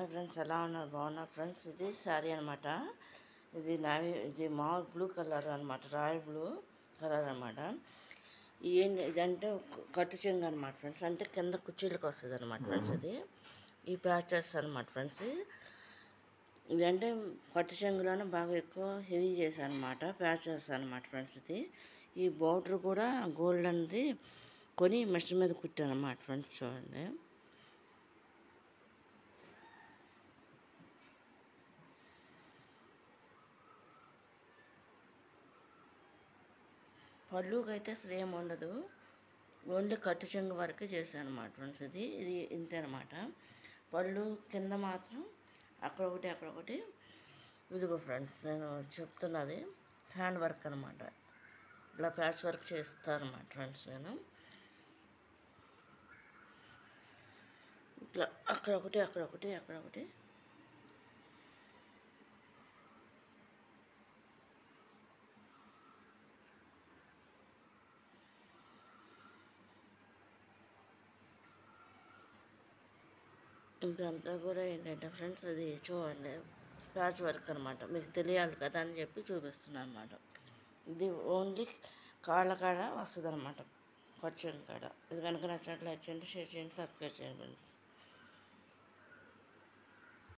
Hi friends, ఎలా ఉన్నారు? బాగున్నారు ఫ్రెండ్స్. ఇది శారీ అనమాట. ఇది మామూలు బ్లూ కలర్ అనమాట, రాయల్ బ్లూ కలర్ అనమాట. ఇదంటే కట్టు చెంగు అనమాట ఫ్రెండ్స్. అంటే కింద కుర్చీలకు వస్తుంది అనమాట ఫ్రెండ్స్. ఈ ప్యాచెస్ అనమాట ఫ్రెండ్స్. ఇదంటే కట్టు చెంగులోనే బాగా ఎక్కువ హెవీ చేశాను అనమాట, ప్యాచెస్ అనమాట ఫ్రెండ్స్. ఈ బోర్డర్ కూడా గోల్డ్ అనేది కొని మిషన్ మీద కుట్టాను అనమాట ఫ్రెండ్స్. చూడండి, పళ్ళుకి అయితే అసలు ఏం ఉండదు, ఓన్లీ కట్టు చెంగు వరకే చేశాను అనమాట ఫ్రెండ్స్. ఇది ఇంతే అనమాట. పళ్ళు కింద మాత్రం అక్కడొకటి. ఇదిగో ఫ్రెండ్స్, నేను చెప్తున్నది హ్యాండ్ వర్క్ అనమాట. ఇలా ప్యాచ్ వర్క్ చేస్తానమాట ఫ్రెండ్స్. నేను ఇట్లా అక్కడొకటి. ఇదంతా కూడా ఏంటంటే ఫ్రెండ్స్, అది చూడండి ప్యాచ్ వర్క్ అనమాట. మీకు తెలియాలి కదా అని చెప్పి చూపిస్తున్నాను అనమాట. ఇది ఓన్లీ కాళ్ళ కాడ వస్తుంది అనమాట, కట్టు చెంగు కాడ. ఇది కనుక నచ్చినట్లు లైక్ చేయండి, షేర్ చేయండి, సబ్స్క్రైబ్ చేయండి ఫ్రెండ్స్.